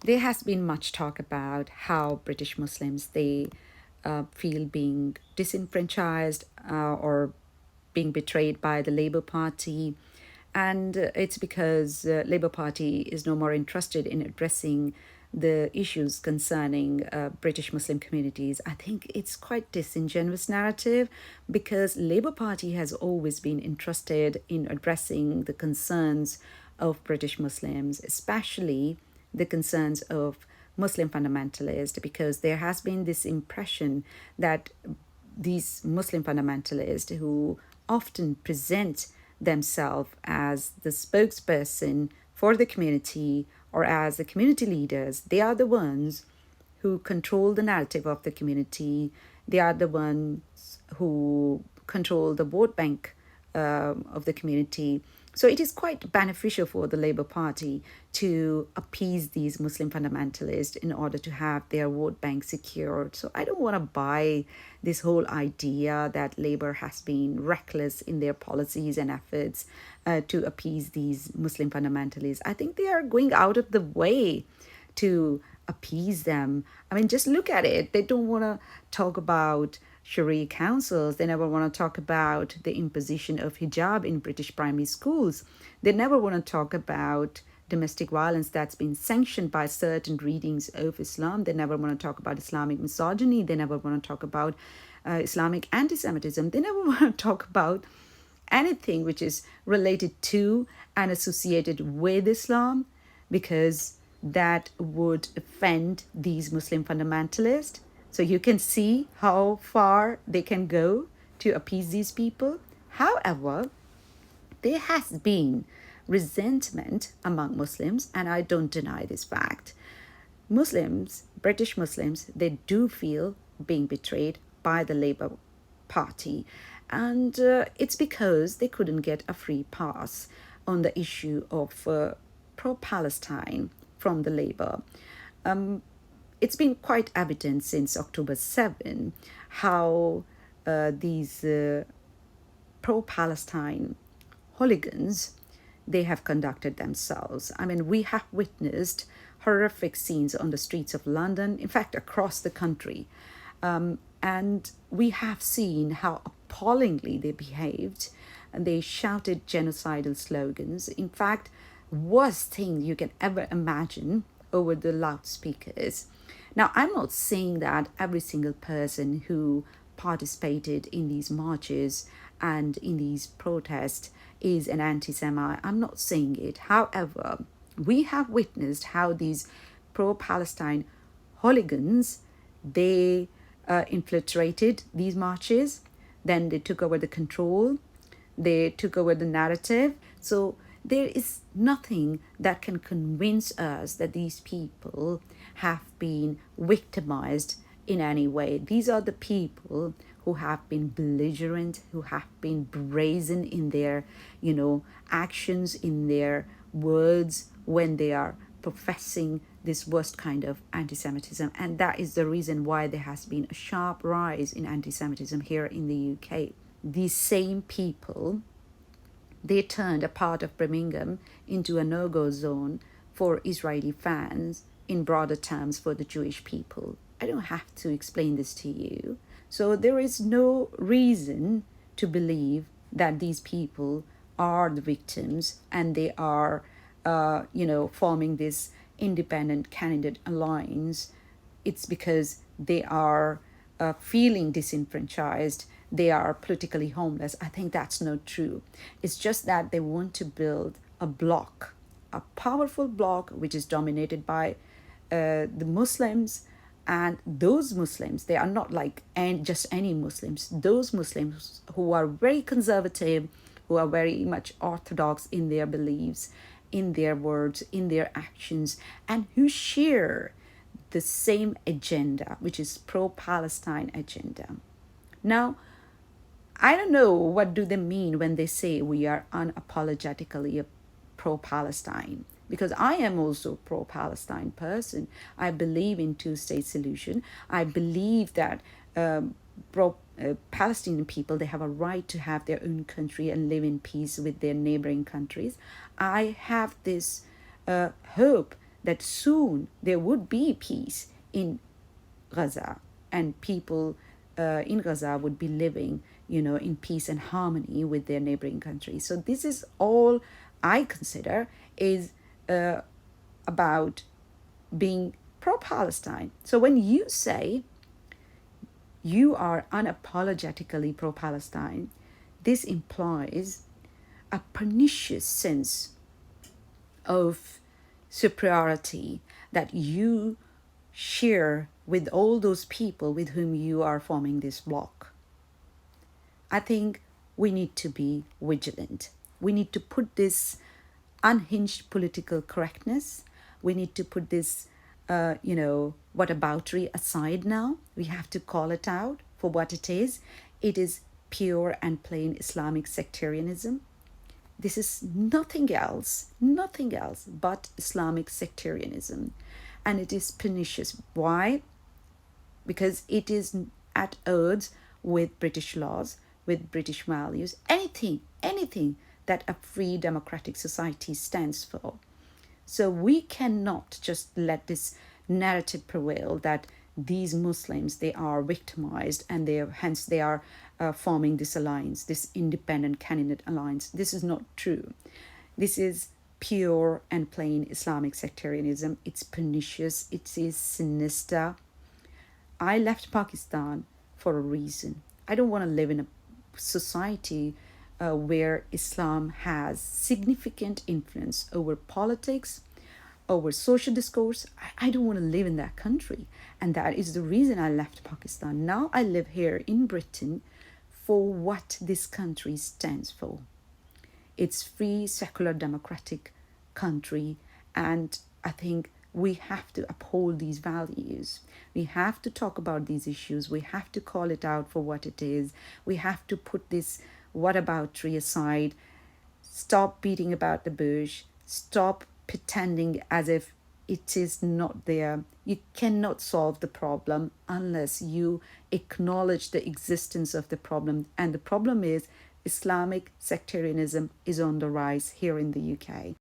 There has been much talk about how British Muslims they feel being disenfranchised or being betrayed by the Labour Party, and it's because Labour Party is no more interested in addressing the issues concerning British Muslim communities. I think it's quite disingenuous narrative because Labour Party has always been interested in addressing the concerns of British Muslims, especially the concerns of Muslim fundamentalists, because there has been this impression that these Muslim fundamentalists who often present themselves as the spokesperson for the community or as the community leaders, they are the ones who control the narrative of the community. They are the ones who control the vote bank of the community. So it is quite beneficial for the Labour Party to appease these Muslim fundamentalists in order to have their vote bank secured. So I don't want to buy this whole idea that Labour has been reckless in their policies and efforts to appease these Muslim fundamentalists. I think they are going out of the way to appease them. I mean, just look at it. They don't want to talk about Sharia councils. They never want to talk about the imposition of hijab in British primary schools. They never want to talk about domestic violence that's been sanctioned by certain readings of Islam. They never want to talk about Islamic misogyny. They never want to talk about Islamic anti Semitism. They never want to talk about anything which is related to and associated with Islam because that would offend these Muslim fundamentalists. So you can see how far they can go to appease these people. However, there has been resentment among Muslims, and I don't deny this fact. Muslims, British Muslims, they do feel being betrayed by the Labour Party, and it's because they couldn't get a free pass on the issue of pro Palestine from the Labour. It's been quite evident since October 7 how these pro Palestine hooligans they have conducted themselves. I mean, we have witnessed horrific scenes on the streets of London, in fact, across the country. And we have seen how appallingly they behaved and they shouted genocidal slogans. In fact, worst thing you can ever imagine over the loudspeakers. Now, I'm not saying that every single person who participated in these marches and in these protests is an anti Semite. I'm not saying it. However, we have witnessed how these pro Palestine hooligans they infiltrated these marches, then they took over the control, they took over the narrative. So there is nothing that can convince us that these people have been victimized in any way. These are the people who have been belligerent, who have been brazen in their, actions, in their words when they are professing this worst kind of anti-Semitism. And that is the reason why there has been a sharp rise in anti-Semitism here in the UK. These same people they turned a part of Birmingham into a no-go zone for Israeli fans, in broader terms for the Jewish people. I don't have to explain this to you. So there is no reason to believe that these people are the victims and they are, forming this independent candidate alliance. It's because they are feeling disenfranchised, they are politically homeless. I think that's not true. It's just that they want to build a bloc, a powerful bloc which is dominated by the Muslims. And those Muslims, they are not like just any Muslims. Those Muslims who are very conservative, who are very much orthodox in their beliefs, in their words, in their actions, and who share the same agenda, which is pro-Palestine agenda. Now, I don't know what do they mean when they say we are unapologetically pro-Palestine, because I am also pro-Palestine person. I believe in two-state solution. I believe that Palestinian people they have a right to have their own country and live in peace with their neighboring countries. I have this hope that soon there would be peace in Gaza, and people in Gaza would be living, in peace and harmony with their neighboring countries. So this is all I consider is about being pro-Palestine. So when you say you are unapologetically pro-Palestine, this implies a pernicious sense of superiority that you share with all those people with whom you are forming this bloc. I think we need to be vigilant. We need to put this unhinged political correctness. We need to put this, whataboutery aside now. We have to call it out for what it is. It is pure and plain Islamic sectarianism. This is nothing else but Islamic sectarianism. And it is pernicious. Why? Because it is at odds with British laws, with British values, anything that a free democratic society stands for. So we cannot just let this narrative prevail that these Muslims, they are victimized and they are forming this alliance, this independent candidate alliance. This is not true. This is pure and plain Islamic sectarianism. It's pernicious. It is sinister. I left Pakistan for a reason. I don't want to live in a society where Islam has significant influence over politics, over social discourse. I don't want to live in that country. And that is the reason I left Pakistan. Now I live here in Britain for what this country stands for. It's free, secular, democratic country. And I think we have to uphold these values. We have to talk about these issues. We have to call it out for what it is. We have to put this whataboutery aside. Stop beating about the bush. Stop pretending as if it is not there. You cannot solve the problem unless you acknowledge the existence of the problem. And the problem is Islamic sectarianism is on the rise here in the UK.